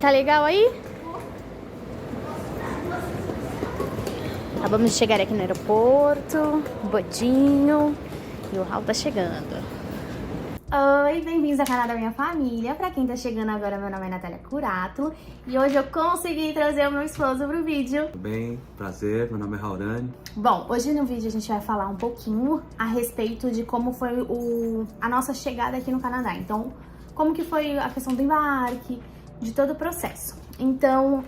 Tá legal aí? Acabamos de chegar aqui no aeroporto, Bodinho, e o Raul tá chegando. Oi, bem-vindos ao canal da minha família. Pra quem tá chegando agora, meu nome é Natália Curato e hoje eu consegui trazer o meu esposo pro vídeo. Tudo bem, prazer, meu nome é Raurani. Bom, hoje no vídeo a gente vai falar um pouquinho a respeito de como foi a nossa chegada aqui no Canadá. Então, como que foi a questão do embarque, de todo o processo. Então,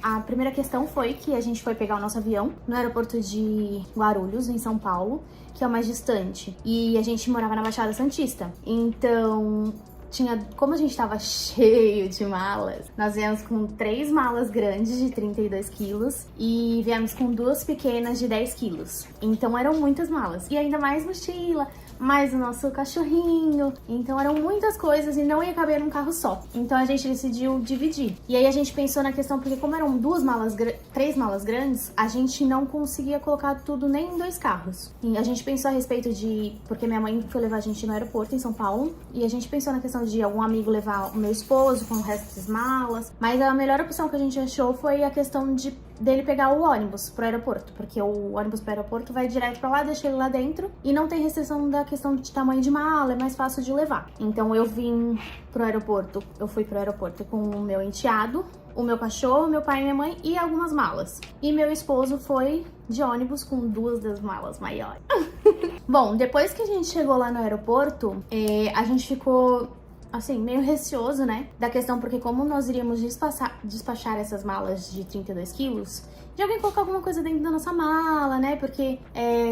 a primeira questão foi que a gente foi pegar o nosso avião no aeroporto de Guarulhos, em São Paulo, que é o mais distante. E a gente morava na Baixada Santista. Então, como a gente tava cheio de malas, nós viemos com 3 malas grandes de 32 quilos e viemos com 2 pequenas de 10 quilos. Então, eram muitas malas. E ainda mais mochila, mais o nosso cachorrinho. Então eram muitas coisas e não ia caber num carro só. Então a gente decidiu dividir. E aí a gente pensou na questão, porque como eram 3 malas grandes, a gente não conseguia colocar tudo nem em 2 carros. E a gente pensou a respeito porque minha mãe foi levar a gente no aeroporto em São Paulo, e a gente pensou na questão de algum amigo levar o meu esposo com o resto das malas. Mas a melhor opção que a gente achou foi a questão dele pegar o ônibus pro aeroporto, porque o ônibus pro aeroporto vai direto pra lá, deixa ele lá dentro e não tem restrição da questão de tamanho de mala, é mais fácil de levar. Então eu fui pro aeroporto com o meu enteado, o meu cachorro, meu pai e minha mãe e algumas malas. E meu esposo foi de ônibus com 2 das malas maiores. Bom, depois que a gente chegou lá no aeroporto, a gente ficou assim, meio receoso, né? Da questão, porque como nós iríamos despachar essas malas de 32 quilos, de alguém colocar alguma coisa dentro da nossa mala, né? Porque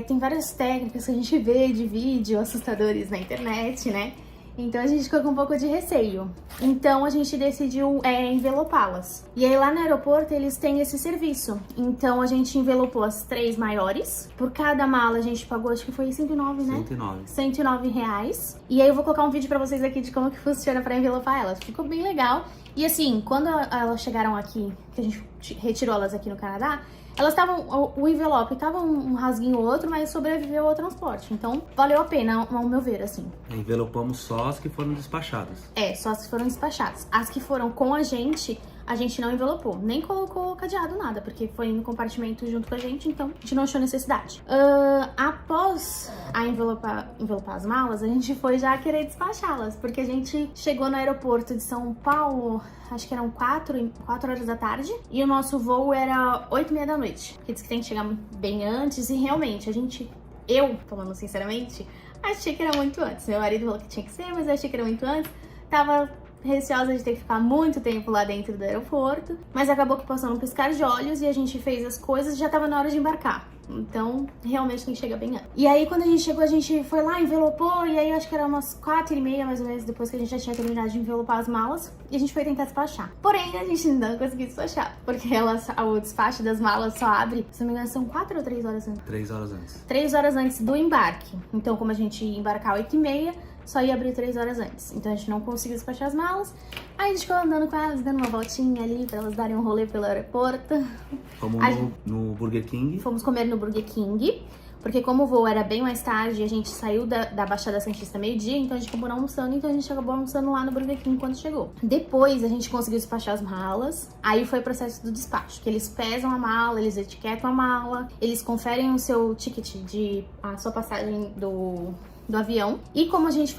tem várias técnicas que a gente vê de vídeo assustadores na internet, né? Então a gente ficou com um pouco de receio. Então a gente decidiu envelopá-las. E aí lá no aeroporto eles têm esse serviço. Então a gente envelopou as 3 maiores. Por cada mala a gente pagou, acho que foi 109, né? 109. 109 reais. E aí eu vou colocar um vídeo pra vocês aqui de como que funciona pra envelopar elas. Ficou bem legal. E assim, quando elas chegaram aqui, que a gente retirou elas aqui no Canadá, elas estavam, o envelope tava um rasguinho ou outro, mas sobreviveu ao transporte. Então, valeu a pena, ao meu ver, assim. Envelopamos só as que foram despachadas. Só as que foram despachadas. As que foram com a gente não envelopou. Nem colocou cadeado, nada, porque foi no compartimento junto com a gente, então a gente não achou necessidade. Após envelopar as malas, a gente foi já querer despachá-las, porque a gente chegou no aeroporto de São Paulo, acho que eram 4 horas da tarde, e o nosso voo era 8h30 da noite. Porque diz que tem que chegar bem antes, e realmente, eu, falando sinceramente, achei que era muito antes. Meu marido falou que tinha que ser, mas eu achei que era muito antes. Tava receosa de ter que ficar muito tempo lá dentro do aeroporto, mas acabou que passou num piscar de olhos e a gente fez as coisas e já tava na hora de embarcar. Então, realmente tem que chegar bem antes. E aí, quando a gente chegou, a gente foi lá, envelopou, e aí acho que era umas 4h30, mais ou menos, depois que a gente já tinha terminado de envelopar as malas, e a gente foi tentar despachar. Porém, a gente não conseguiu despachar, porque o despacho das malas só abre, se não me engano, são 4 ou 3 horas antes? 3 horas antes. 3 horas antes do embarque. Então, como a gente ia embarcar 8h30, só ia abrir 3 horas antes. Então a gente não conseguiu despachar as malas. Aí a gente ficou andando com elas, dando uma voltinha ali pra elas darem um rolê pelo aeroporto. Fomos no Burger King. Fomos comer no Burger King, porque como o voo era bem mais tarde, a gente saiu da Baixada Santista meio-dia, então a gente acabou não almoçando, então a gente acabou almoçando lá no Burger King quando chegou. Depois a gente conseguiu despachar as malas, aí foi o processo do despacho, que eles pesam a mala, eles etiquetam a mala, eles conferem o seu ticket a sua passagem do avião. E como a gente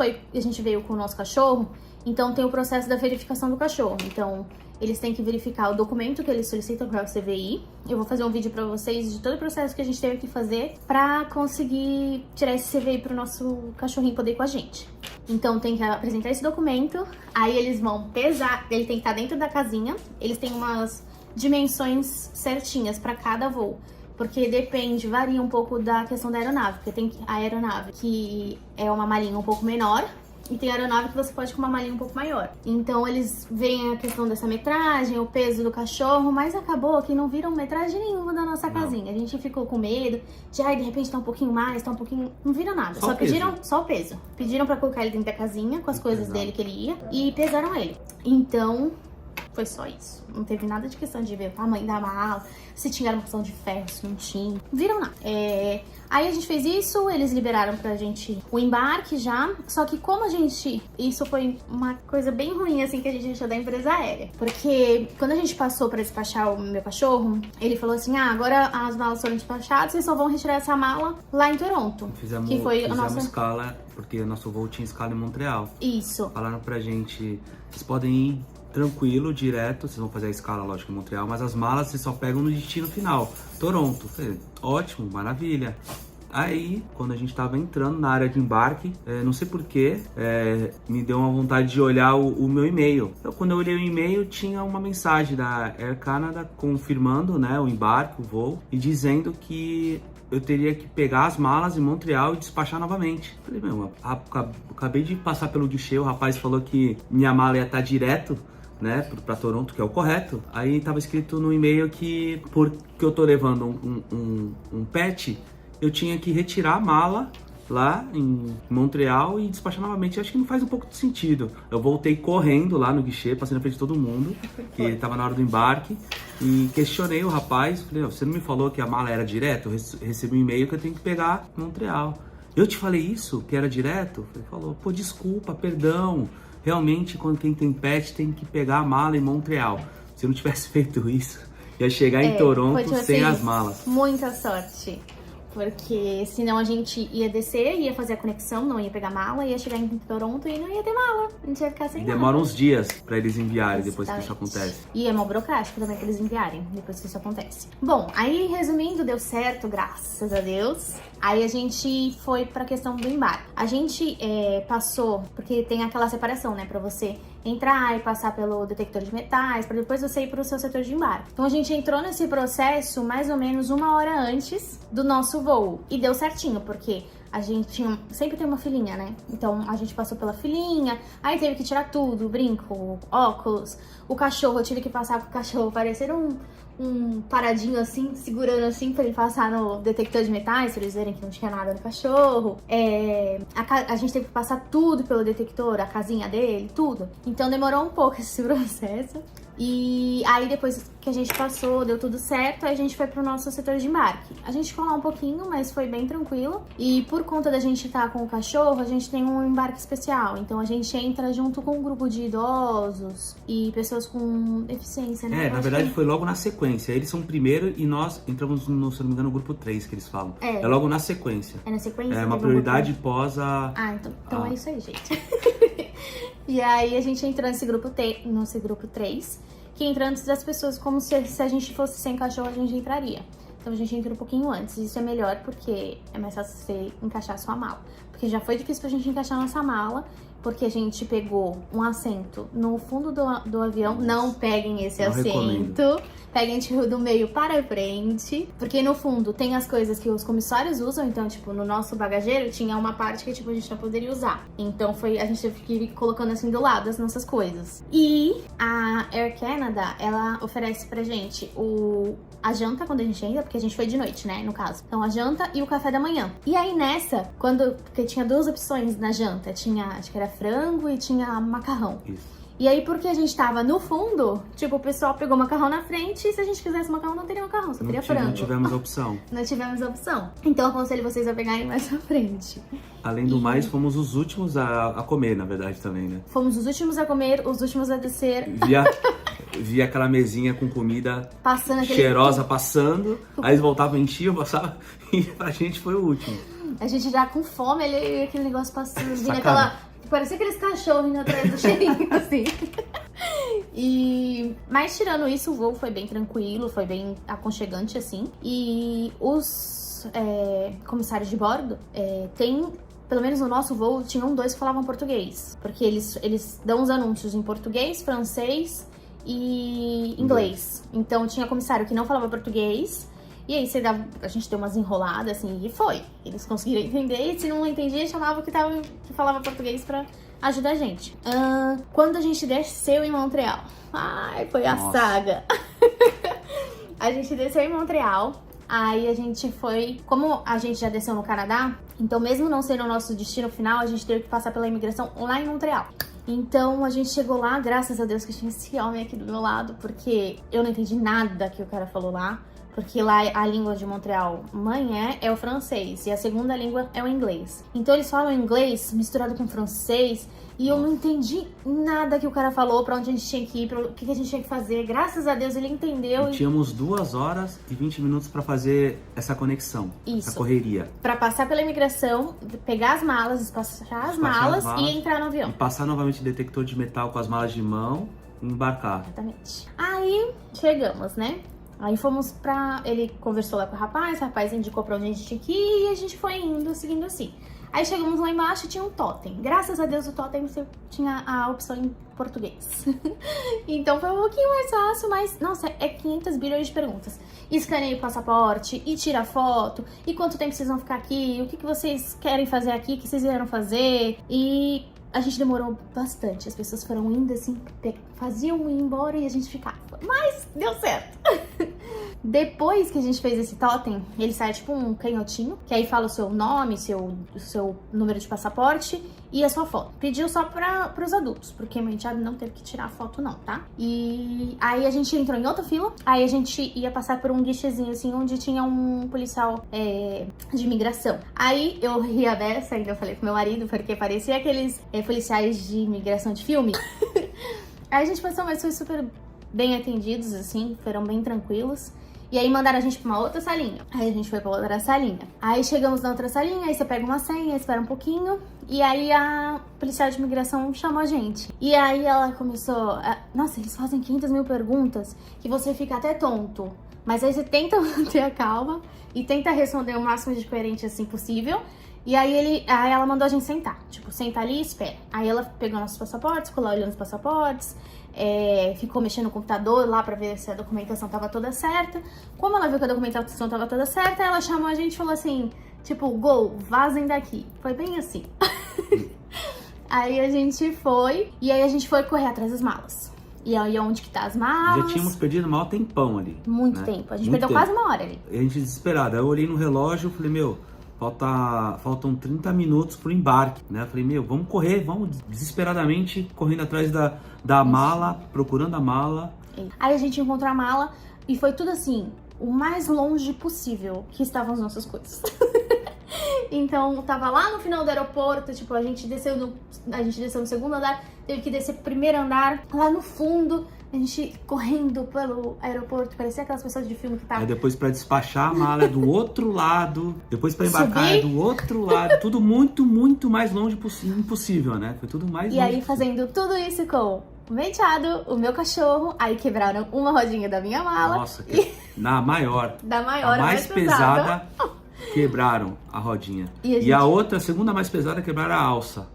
veio com o nosso cachorro, então tem o processo da verificação do cachorro. Então, eles têm que verificar o documento que eles solicitam para o CVI. Eu vou fazer um vídeo para vocês de todo o processo que a gente teve que fazer para conseguir tirar esse CVI para o nosso cachorrinho poder ir com a gente. Então, tem que apresentar esse documento, aí eles vão pesar, ele tem que estar dentro da casinha, eles têm umas dimensões certinhas para cada voo. Porque varia um pouco da questão da aeronave, porque tem a aeronave que é uma malinha um pouco menor e tem a aeronave que você pode ir com uma malinha um pouco maior. Então eles veem a questão dessa metragem, o peso do cachorro, mas acabou que não viram metragem nenhuma da nossa casinha. A gente ficou com medo de, de repente tá um pouquinho mais, tá um pouquinho... Não viram nada, só pediram só o peso. Pediram pra colocar ele dentro da casinha com as coisas dele que ele ia e pesaram ele. Então... Foi só isso. Não teve nada de questão de ver o tamanho da mala, se tinha armação de ferro, se não tinha. Viram nada. Aí a gente fez isso, eles liberaram pra gente o embarque já. Só que como a gente... Isso foi uma coisa bem ruim, assim, que a gente achou da empresa aérea. Porque quando a gente passou pra despachar o meu cachorro, ele falou assim, agora as malas foram despachadas, vocês só vão retirar essa mala lá em Toronto. Fizemos escala, porque o nosso voo tinha escala em Montreal. Isso. Falaram pra gente, vocês podem ir tranquilo, direto, vocês vão fazer a escala, lógico, em Montreal, mas as malas vocês só pegam no destino final, Toronto. Falei, ótimo, maravilha. Aí, quando a gente tava entrando na área de embarque, não sei porquê, me deu uma vontade de olhar o meu e-mail. Então, quando eu olhei o e-mail, tinha uma mensagem da Air Canada confirmando, né, o embarque, o voo, e dizendo que eu teria que pegar as malas em Montreal e despachar novamente. Falei, meu, acabei de passar pelo guichê, o rapaz falou que minha mala ia estar direto, né, pra Toronto, que é o correto. Aí tava escrito no e-mail que, porque eu tô levando um pet, eu tinha que retirar a mala lá em Montreal e despachar novamente. Acho que não faz um pouco de sentido. Eu voltei correndo lá no guichê, passei na frente de todo mundo, que tava na hora do embarque, e questionei o rapaz. Falei, você não me falou que a mala era direto? Eu recebi um e-mail que eu tenho que pegar em Montreal. Eu te falei isso, que era direto? Ele falou, pô, desculpa, perdão. Realmente, quando quem tem pet tem que pegar a mala em Montreal. Se eu não tivesse feito isso, ia chegar em Toronto sem as malas. Muita sorte. Porque senão a gente ia descer, ia fazer a conexão, não ia pegar mala, ia chegar em Toronto e não ia ter mala. A gente ia ficar sem Demora mala. uns dias pra eles enviarem depois que isso acontece. E é mó burocrático também pra eles enviarem depois que isso acontece. Bom, aí resumindo, deu certo, graças a Deus. Aí a gente foi pra questão do embarque. A gente passou, porque tem aquela separação, né, pra você entrar e passar pelo detector de metais, pra depois você ir pro seu setor de embarque. Então a gente entrou nesse processo mais ou menos 1 hora antes do nosso voo. E deu certinho, porque a gente sempre tem uma filinha, né? Então a gente passou pela filinha, aí teve que tirar tudo, brinco, óculos, o cachorro, eu tive que passar com o cachorro parecendo um paradinho assim, segurando assim pra ele passar no detector de metais, pra eles verem que não tinha nada no cachorro. A gente teve que passar tudo pelo detector, a casinha dele, tudo. Então demorou um pouco esse processo. E aí depois que a gente passou, deu tudo certo, aí a gente foi pro nosso setor de embarque. A gente ficou lá um pouquinho, mas foi bem tranquilo. E por conta da gente estar com o cachorro, a gente tem um embarque especial. Então a gente entra junto com um grupo de idosos e pessoas com deficiência, né? Na verdade foi logo na sequência. Eles são primeiro e nós entramos no, se não me engano, no grupo 3 que eles falam. É logo na sequência. É na sequência? É uma prioridade pós a... Então é isso aí, gente. E aí a gente entrou nesse grupo 3, que entra antes das pessoas, como se a gente fosse sem cachorro, a gente entraria. Então a gente entra um pouquinho antes. Isso é melhor porque é mais fácil você encaixar a sua mala. Porque já foi difícil pra gente encaixar a nossa mala, porque a gente pegou um assento no fundo do avião. Não peguem esse assento. Peguem tipo do meio para frente, porque no fundo tem as coisas que os comissários usam. Então, tipo, no nosso bagageiro tinha uma parte que tipo a gente não poderia usar. Então a gente teve que ir colocando assim do lado as nossas coisas. E a Air Canada, ela oferece pra gente a janta quando a gente entra, porque a gente foi de noite, né, no caso. Então a janta e o café da manhã. E aí nessa, porque tinha 2 opções na janta, acho que era frango e tinha macarrão. Isso. E aí, porque a gente tava no fundo, tipo, o pessoal pegou macarrão na frente e se a gente quisesse macarrão, não teria macarrão, só teria frango. Não tivemos opção. Não tivemos opção. Então, eu aconselho vocês a pegarem mais à frente. Além do mais, fomos os últimos a comer, na verdade, também, né? Fomos os últimos a comer, os últimos a descer. Via aquela mesinha com comida passando cheirosa passando, aí eles voltavam, enchiam, passavam, e pra gente foi o último. A gente já com fome, aquele negócio passando, vindo aquela... Parecia aqueles cachorros indo atrás do cheirinho, assim. Mas tirando isso, o voo foi bem tranquilo, foi bem aconchegante, assim. E os comissários de bordo pelo menos no nosso voo, tinham 2 que falavam português. Porque eles dão os anúncios em português, francês e inglês. Então tinha comissário que não falava português. E aí a gente deu umas enroladas, assim, e foi. Eles conseguiram entender, e se não entendia, chamava que falava português pra ajudar a gente. Quando a gente desceu em Montreal, foi a saga. A gente desceu em Montreal, aí a gente foi... Como a gente já desceu no Canadá, então mesmo não sendo o nosso destino final, a gente teve que passar pela imigração lá em Montreal. Então a gente chegou lá, graças a Deus que tinha esse homem aqui do meu lado, porque eu não entendi nada que o cara falou lá. Porque lá a língua de Montreal mãe é o francês e a segunda língua é o inglês. Então eles falam inglês misturado com francês e eu não entendi nada que o cara falou, pra onde a gente tinha que ir, o que a gente tinha que fazer. Graças a Deus ele entendeu. E tínhamos 2 horas e 20 minutos pra fazer essa conexão, essa correria. Pra passar pela imigração, pegar as malas, despachar as malas e entrar no avião. E passar novamente o detector de metal com as malas de mão e embarcar. Exatamente. Aí chegamos, né? Aí fomos pra... Ele conversou lá com o rapaz indicou pra onde a gente tinha que ir e a gente foi indo, seguindo assim. Aí chegamos lá embaixo e tinha um totem. Graças a Deus o totem tinha a opção em português. Então foi um pouquinho mais fácil, mas... Nossa, é 500 bilhões de perguntas. Escaneia o passaporte e tira foto. E quanto tempo vocês vão ficar aqui? O que vocês querem fazer aqui? O que vocês vieram fazer? E... A gente demorou bastante, as pessoas foram indo assim, faziam ir embora e a gente ficava. Mas deu certo! Depois que a gente fez esse totem, ele sai tipo um canhotinho, que aí fala o seu nome, o seu número de passaporte e a sua foto. Pediu só pros adultos, porque meu enteado não teve que tirar a foto não, tá? E aí a gente entrou em outra fila, aí a gente ia passar por um guichezinho assim, onde tinha um policial de imigração. Aí eu ri a dessa, ainda eu falei pro meu marido, porque parecia aqueles policiais de imigração de filme. Aí a gente passou, mas foi super bem atendidos, assim, foram bem tranquilos. E aí mandaram a gente pra uma outra salinha. Aí a gente foi pra outra salinha. Aí chegamos na outra salinha, aí você pega uma senha, espera um pouquinho. E aí a policial de imigração chamou a gente. E aí ela começou... Nossa, eles fazem 500 mil perguntas que você fica até tonto. Mas aí você tenta manter a calma e tenta responder o máximo de coerente assim possível. E aí ela mandou a gente sentar. Tipo, senta ali e espera. Aí ela pegou nossos passaportes, ficou lá olhando os passaportes. Ficou mexendo no computador lá pra ver se a documentação tava toda certa. Como ela viu que a documentação tava toda certa, ela chamou a gente e falou assim, tipo, go, vazem daqui. Foi bem assim. Aí a gente foi, e aí a gente foi correr atrás das malas. E aí onde que tá as malas? Já tínhamos perdido o maior tempão ali. Muito tempo, a gente perdeu quase uma hora ali. E a gente desesperado, aí eu olhei no relógio e falei, meu... Faltam 30 minutos pro embarque, né? Eu falei, meu, vamos correr, vamos desesperadamente correndo atrás da mala, procurando a mala. Aí a gente encontrou a mala e foi tudo assim, o mais longe possível que estavam as nossas coisas. Então, tava lá no final do aeroporto, tipo, a gente desceu no segundo andar, teve que descer pro primeiro andar, lá no fundo, a gente correndo pelo aeroporto, parecia aquelas pessoas de filme que estavam... Aí depois pra despachar a mala é do outro lado, depois pra embarcar é do outro lado, tudo muito, muito mais longe impossível, né? Foi tudo mais longe. E aí fazendo tudo isso com o meu enteado, o meu cachorro, aí quebraram uma rodinha da minha mala. Nossa, na maior. Da maior, a mais pesada. Quebraram a rodinha. E a outra, a segunda mais pesada, quebraram a alça.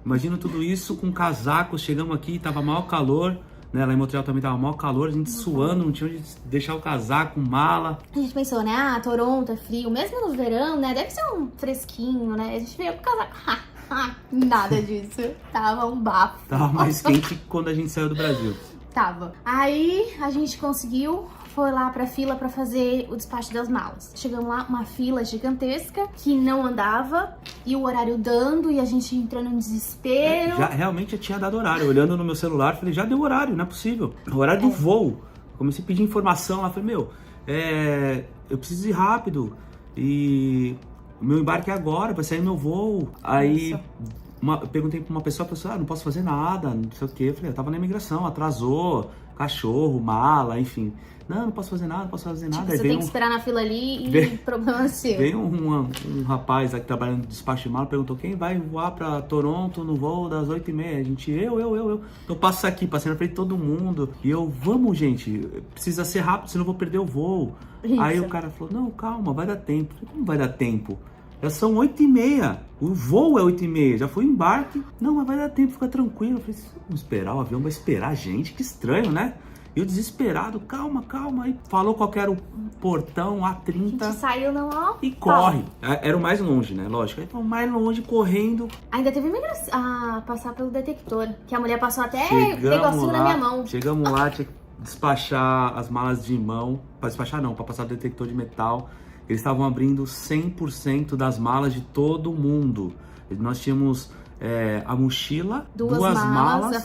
Imagina tudo isso com casacos, chegamos aqui, tava maior calor, né? Lá em Montreal também tava maior calor, a gente suando, não tinha onde deixar o casaco, mala. A gente pensou, né? Toronto é frio, mesmo no verão, né? Deve ser um fresquinho, né? A gente veio com o casaco. Nada disso. Tava um bafo. Tava mais quente que quando a gente saiu do Brasil. Tava. Aí a gente conseguiu, foi lá pra fila pra fazer o despacho das malas. Chegamos lá, uma fila gigantesca que não andava e o horário dando e a gente entrando em desespero. Realmente já tinha dado horário. Olhando no meu celular, falei, já deu horário, não é possível. O horário do voo. Comecei a pedir informação lá, falei, meu, eu preciso ir rápido e o meu embarque é agora, vai sair meu voo. Aí... eu perguntei pra uma pessoa, não posso fazer nada, não sei o que. Eu falei, eu tava na imigração, atrasou, cachorro, mala, enfim. Não posso fazer nada, Você tem que esperar na fila ali e problema seu. Veio um rapaz aqui trabalhando no despacho de mala, perguntou quem vai voar pra Toronto no voo das 8h30. A gente, eu. Então passa aqui, passei na frente de todo mundo. E eu, vamos gente, precisa ser rápido, senão eu vou perder o voo. Isso. Aí o cara falou, não, calma, vai dar tempo. Eu falei, como vai dar tempo? Já são 8h30, o voo é 8h30, já foi o embarque. Não, mas vai dar tempo, fica tranquilo. Eu falei, vamos esperar, o avião vai esperar a gente, que estranho, né? E eu desesperado, calma. Aí falou qual que era o portão, A30. A gente saiu não, e corre. Era o mais longe, né? Lógico. Aí foi o mais longe, correndo. Ainda teve a passar pelo detector, que a mulher passou até negocinho na minha mão. Chegamos lá, tinha que despachar as malas de mão. Pra despachar não, pra passar o detector de metal. Eles estavam abrindo 100% das malas de todo mundo. Nós tínhamos a mochila, duas malas, a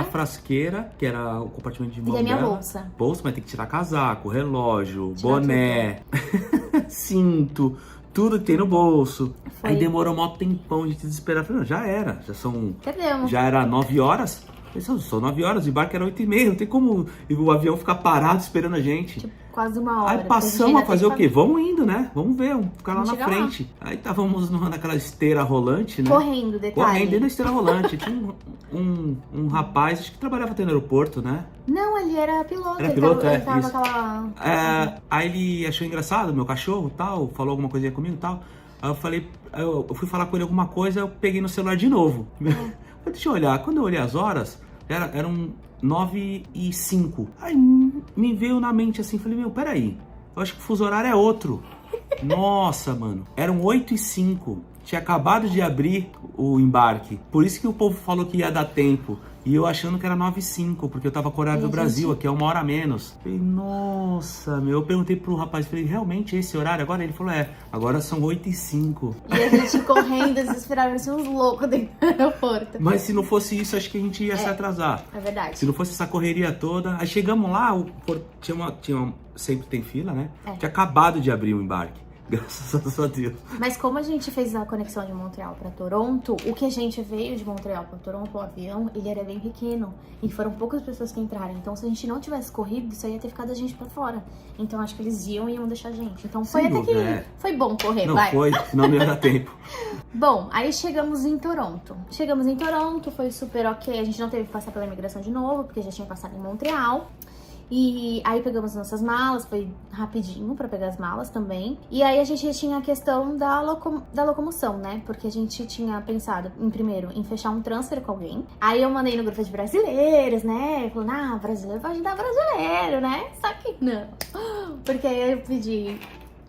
frasqueira, que era o compartimento de mão e a minha dela. bolsa. Bolsa, mas tem que tirar casaco, relógio, boné, cinto, tudo que tem no bolso. Foi. Aí demorou um tempão de desesperar. Falei, não, já era, Perdemos. já era 9 horas. São 9 horas, o embarque era 8h30, não tem como o avião ficar parado esperando a gente. Tipo, quase uma hora. Aí passamos a fazer o quê? Vamos indo, né? Vamos ver, vamos ficar lá na frente. Aí estávamos naquela esteira rolante, né? Correndo, detalhe. Correndo dentro da esteira rolante. Tinha um rapaz, acho que trabalhava até no aeroporto, né? Não, ele era piloto. Era piloto, ele tava aquela... Aí ele achou engraçado, meu cachorro, tal, falou alguma coisinha comigo e tal. Aí eu falei, eu fui falar com ele alguma coisa, eu peguei no celular de novo. Deixa eu olhar, quando eu olhei as horas, eram 9h05. Aí me veio na mente assim, falei, meu, peraí, eu acho que o fuso horário é outro. Nossa, mano, eram 8h05, tinha acabado de abrir o embarque, por isso que o povo falou que ia dar tempo. E eu achando que era 9h05, porque eu tava com o horário do Brasil, aqui é 1 hora a menos. Falei, nossa, meu, eu perguntei pro rapaz, falei, realmente esse horário agora? Ele falou, agora são 8h05. E a gente correndo, desesperado, assim, uns loucos dentro do aeroporto. Mas se não fosse isso, acho que a gente ia se atrasar. É verdade. Se não fosse essa correria toda, aí chegamos lá, sempre tem fila, né? Tinha acabado de abrir o embarque. Graças a Deus. Mas como a gente fez a conexão de Montreal para Toronto, o que a gente veio de Montreal para Toronto, o avião, ele era bem pequeno. E foram poucas pessoas que entraram. Então, se a gente não tivesse corrido, isso aí ia ter ficado a gente pra fora. Então, acho que eles iam deixar a gente. Então, foi até que foi bom correr, não, vai. Foi, senão não ia dar tempo. Bom, aí chegamos em Toronto. Foi super ok. A gente não teve que passar pela imigração de novo, porque já tinha passado em Montreal. E aí pegamos nossas malas, foi rapidinho pra pegar as malas também. E aí a gente já tinha a questão da locomoção, né? Porque a gente tinha pensado, primeiro, em fechar um transfer com alguém. Aí eu mandei no grupo de brasileiros, né? Falando, brasileiro vai ajudar brasileiro, né? Só que não. Porque aí eu pedi...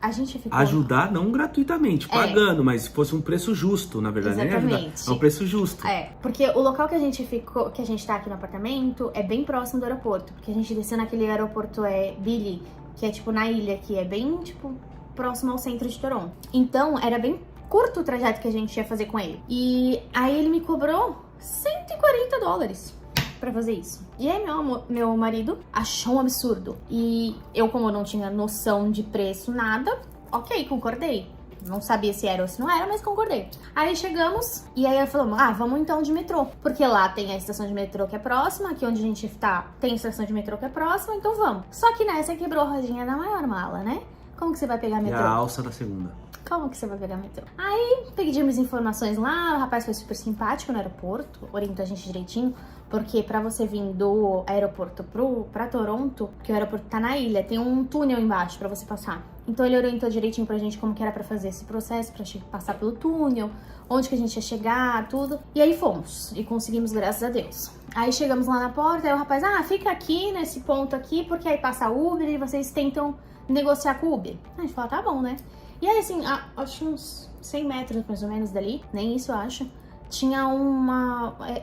A gente ficou... Ajudar não gratuitamente, pagando, mas se fosse um preço justo, na verdade. Exatamente. É um preço justo. Porque o local que a gente ficou, que a gente tá aqui no apartamento, é bem próximo do aeroporto. Porque a gente desceu naquele aeroporto Billy, que é tipo na ilha, que é bem, tipo, próximo ao centro de Toronto. Então, era bem curto o trajeto que a gente ia fazer com ele. E aí ele me cobrou $140 pra fazer isso. E aí meu marido achou um absurdo. E eu, como eu não tinha noção de preço, nada, ok, concordei. Não sabia se era ou se não era, mas concordei. Aí chegamos e aí falamos, vamos então de metrô. Porque lá tem a estação de metrô que é próxima, aqui onde a gente tá tem a estação de metrô que é próxima, então vamos. Só que nessa quebrou a rodinha da maior mala, né? Como que você vai pegar metrô? E a alça da segunda. Como que você vai pegar metrô? Aí pedimos informações lá, o rapaz foi super simpático no aeroporto, orientou a gente direitinho, porque pra você vir do aeroporto pra Toronto, que o aeroporto tá na ilha, tem um túnel embaixo pra você passar. Então ele orientou direitinho pra gente como que era pra fazer esse processo, pra passar pelo túnel, onde que a gente ia chegar, tudo. E aí fomos, e conseguimos, graças a Deus. Aí chegamos lá na porta, aí o rapaz, fica aqui, nesse ponto aqui, porque aí passa Uber e vocês tentam negociar com o Uber. A gente falou, tá bom, né? E aí, assim, acho uns 100 metros mais ou menos dali, nem isso eu acho, tinha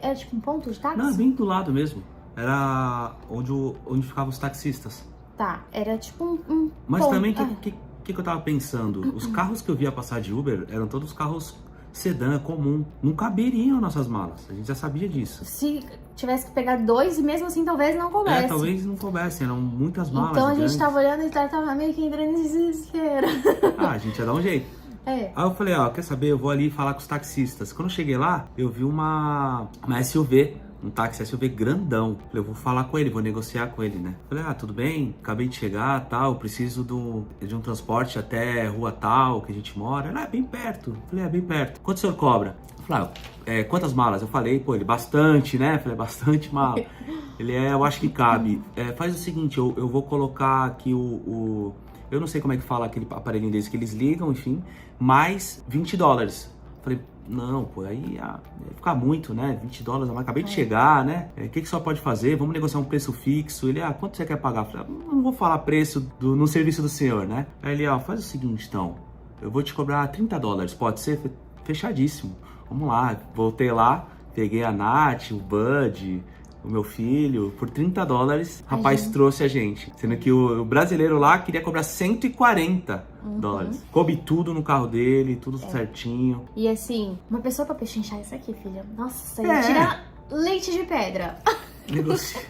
era tipo um ponto de táxi? Não, bem do lado mesmo. Era onde ficavam os taxistas. Tá, era tipo um Mas ponto. também, o que eu tava pensando? Os carros que eu via passar de Uber eram todos carros sedã, comum. Não caberiam nossas malas, a gente já sabia disso. Se tivesse que pegar 2, e mesmo assim talvez não coubesse. Talvez não coubesse, eram muitas malas. Então a grandes. gente tava olhando e tava meio que entrando em desespero. A gente ia dar um jeito. Aí eu falei, quer saber, eu vou ali falar com os taxistas. Quando eu cheguei lá, eu vi uma SUV, um táxi SUV grandão. Falei, eu vou falar com ele, vou negociar com ele, né? Falei, tudo bem, acabei de chegar, tal, preciso de um transporte até rua tal, que a gente mora. Ele, é bem perto. Falei, bem perto. Quanto o senhor cobra? Falei, quantas malas? Eu falei, ele, bastante, né? Falei, bastante mala. Ele, eu acho que cabe. Faz o seguinte, eu vou colocar aqui eu não sei como é que fala aquele aparelhinho deles que eles ligam, enfim, mais $20. Falei, não, aí ia ficar muito, né? $20, mas acabei de chegar, né? O que só pode fazer? Vamos negociar um preço fixo. Ele, quanto você quer pagar? Falei, não vou falar preço no serviço do senhor, né? Aí ele, faz o seguinte então, eu vou te cobrar $30, pode ser? Fechadíssimo. Vamos lá, voltei lá, peguei a Nath, o Bud, o meu filho, por $30, rapaz gente. trouxe a gente. Sendo que o brasileiro lá queria cobrar $140. Coube tudo no carro dele, tudo certinho. E assim, uma pessoa pra pechinchar isso aqui, filha. Nossa, É. tira leite de pedra.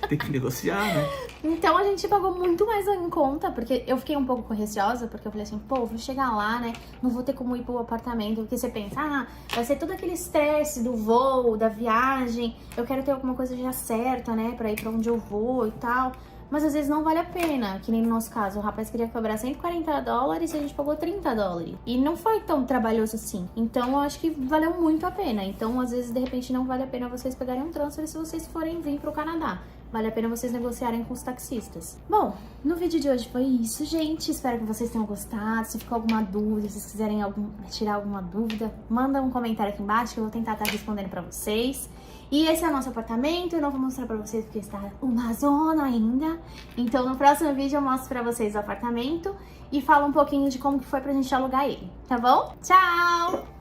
Tem que negociar, né? Então a gente pagou muito mais em conta, porque eu fiquei um pouco receosa, porque eu falei assim, pô, vou chegar lá, né, não vou ter como ir pro apartamento, porque você pensa, vai ser todo aquele estresse do voo, da viagem, eu quero ter alguma coisa já certa, né, pra ir pra onde eu vou e tal, mas às vezes não vale a pena, que nem no nosso caso, o rapaz queria cobrar $140 e a gente pagou $30, e não foi tão trabalhoso assim, então eu acho que valeu muito a pena, então às vezes de repente não vale a pena vocês pegarem um transfer se vocês forem vir pro Canadá. Vale a pena vocês negociarem com os taxistas. Bom, no vídeo de hoje foi isso, gente. Espero que vocês tenham gostado. Se ficou alguma dúvida, se vocês quiserem tirar alguma dúvida, manda um comentário aqui embaixo que eu vou tentar estar respondendo pra vocês. E esse é o nosso apartamento. Eu não vou mostrar pra vocês porque está uma zona ainda. Então no próximo vídeo eu mostro pra vocês o apartamento e falo um pouquinho de como que foi pra gente alugar ele, tá bom? Tchau!